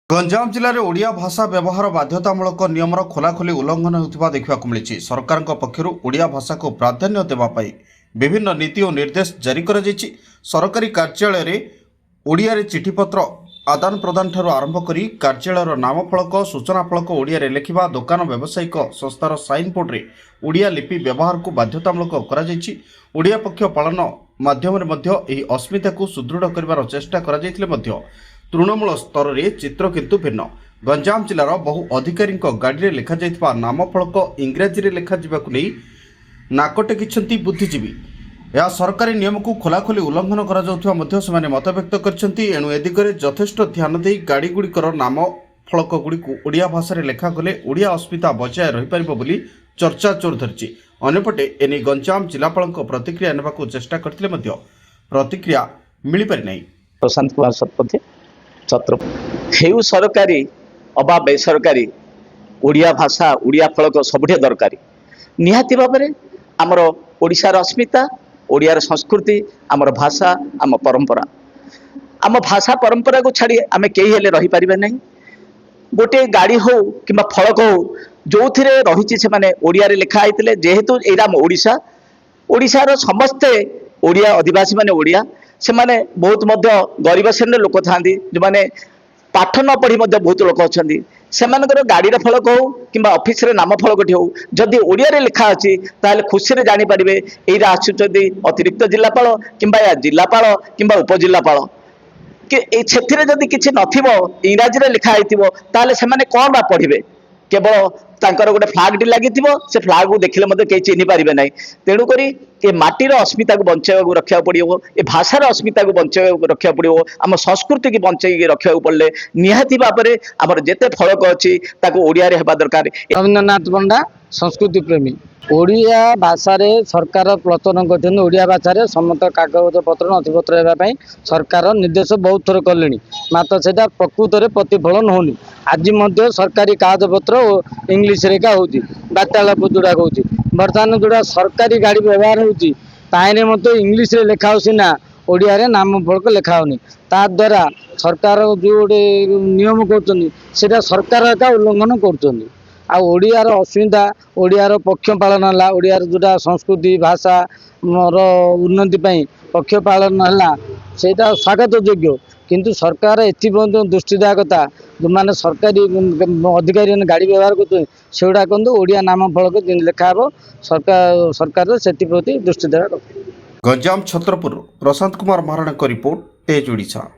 गंजाम जिले में ओडिया भाषा व्यवहार बाध्यतामूलक नियमर खोलाखोली उल्लंघन होता देखा मिली। सरकार पक्षर ओडिया भाषा को प्राधान्य देवाई विभिन्न नीति और निर्देश जारी कर सरकारी कार्यालय में ओडिया चिठीपत्र आदान प्रदान ठार आरंभ कर कार्यालय नामफलक सूचना फलक ओडिया लिखा दुकान व्यावसायिक संस्थार साइन बोर्ड में ओडिया लिपि व्यवहार को बाध्यतामूलक ओडिया पक्ष पालन माध्यम अस्मिता को सुदृढ़ कर चेष्टा कर तृणमूल स्तर में चित्र किंतु भिन्न। गंजाम जिलार बहु अधिकारी गाड़ी में लिखा नामफलक इंग्राजी में लिखा नहीं नाक टेकी बुद्धिजीवी। यह सरकारी नियम को खोलाखोली उल्लंघन कर मत व्यक्त करेणु ए दिगरे यथेष्ट ध्यान दे गाड़ी गुड़िकर नाम फलक गुड़ी ओडिया भाषा में लेखा गले ओडिया अस्मिता बचाय रही चर्चा जोर धरी। अन्यपटे एने गंजाम जिलापाल प्रतिक्रिया नेबाकू चेष्टा करथिले मध्य प्रतिक्रिया मिल पारि नहीं। प्रशांत कुमार शतपथी छत्र हेउ सरकारी अबा बेसरकारी ओडिया भाषा ओडिया फलक सबुठे दरकारी निहाती भाव में आमर ओडिशार अस्मिता ओडियार संस्कृति आमर भाषा आम परंपरा आम भाषा परंपरा को छाड़ी आम कई हेले रही पारिबा नहीं। गोटे गाड़ी हो कि फलक हो जो थे रही से माने ओडिया रे लिखा होते जेहेतु एरा ओडिशा ओडिशार समस्ते ओडिया आदिवासी माने ओडिया से माने बहुत मध्य गरीब श्रेणी लोक था जो मैंने पाठ न पढ़ी बहुत लोक अच्छा से गाड़ी फलक हो कि ऑफिस रे नाम फलक हो जदि ओडिया लिखा अच्छी ताल खुशी रे जानी पारे यहाँ आसुच्च अतिरिक्त जिलापाल कि जिलापाल कि उपजिलापाल कि जदि किसी इंग्राजी लिखा होता से कौन बा पढ़े केवल तांकर गोटे फ्लाग टी लगी से फ्लाग को देखले कहीं चिन्ह पारे ना। तेणुक ये माटीर अस्मिता को बचाइवा रखा पड़ो ये भाषार अस्मिता को बचाइवा रखा पड़ो आम संस्कृति की बचाई रखा पड़े निहाती भाव में आमर जिते फलक अच्छी ओडिया रे हेबा दरकार। रवींद्रनाथ पंडा संस्कृति प्रेमी ओडिया भाषा रे सरकार प्रचलन कर ओडिया भाषा समस्त कागज पत्र नथिपत्र होगापी सरकार निर्देश बहुत थर कले मात्र से प्रकृत में प्रतिफलन होनी। आज सरकारी कागज पत्र इंग्लीश रे का वार्तालाप जोड़ा हो बर्तमान जोड़ा सरकारी गाड़ी व्यवहार होते इंग्लीश रे लिखा ना ओडिया रे नाम फलक लिखा होनी द्वारा सरकार जो गोटे नियम कर सरकार का उल्लंघन कर ओडियार अस्मिता ओडियार पक्ष पालन है ओडियार जोटा संस्कृति भाषा उन्नति पक्ष पालन है से स्वागत योग्य किंतु सरकार एथि दृष्टि देवा कथा जो मैंने सरकारी अधिकारी गाड़ी व्यवहार करा कहते ओडिया नाम फलक लिखा हे सरकार से दृष्टि देवा कथा। गंजाम छत्रपुर प्रशांत कुमार महाराणा रिपोर्ट तेज ओडिशा।